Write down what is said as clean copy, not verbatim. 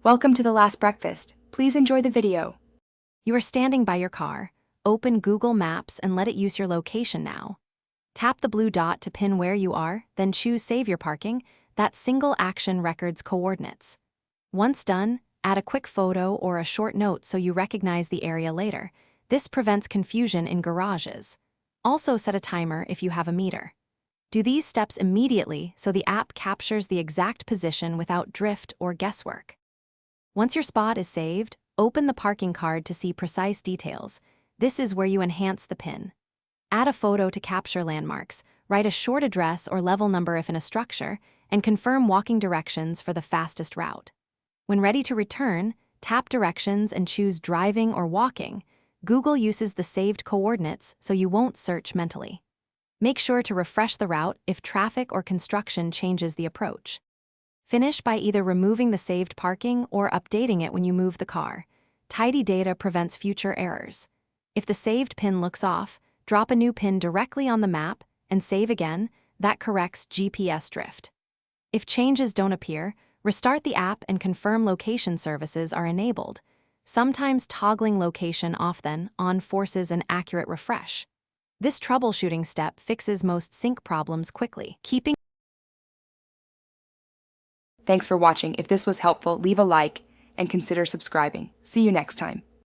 Welcome to the last breakfast. Please enjoy the video. You are standing by your car. Open Google Maps and let it use your location now. Tap the blue dot to pin where you are, then choose Save Your Parking. That single action records coordinates. Once done, add a quick photo or a short note so you recognize the area later. This prevents confusion in garages. Also set a timer if you have a meter. Do these steps immediately so the app captures the exact position without drift or guesswork. Once your spot is saved, open the parking card to see precise details. This is where you enhance the pin. Add a photo to capture landmarks, write a short address or level number if in a structure, and confirm walking directions for the fastest route. When ready to return, tap directions and choose driving or walking. Google uses the saved coordinates so you won't search mentally. Make sure to refresh the route if traffic or construction changes the approach. Finish by either removing the saved parking or updating it when you move the car. Tidy data prevents future errors. If the saved pin looks off, drop a new pin directly on the map and save again. That corrects GPS drift. If changes don't appear, restart the app and confirm location services are enabled. Sometimes toggling location off then on forces an accurate refresh. This troubleshooting step fixes most sync problems quickly. Thanks for watching. If this was helpful, leave a like and consider subscribing. See you next time.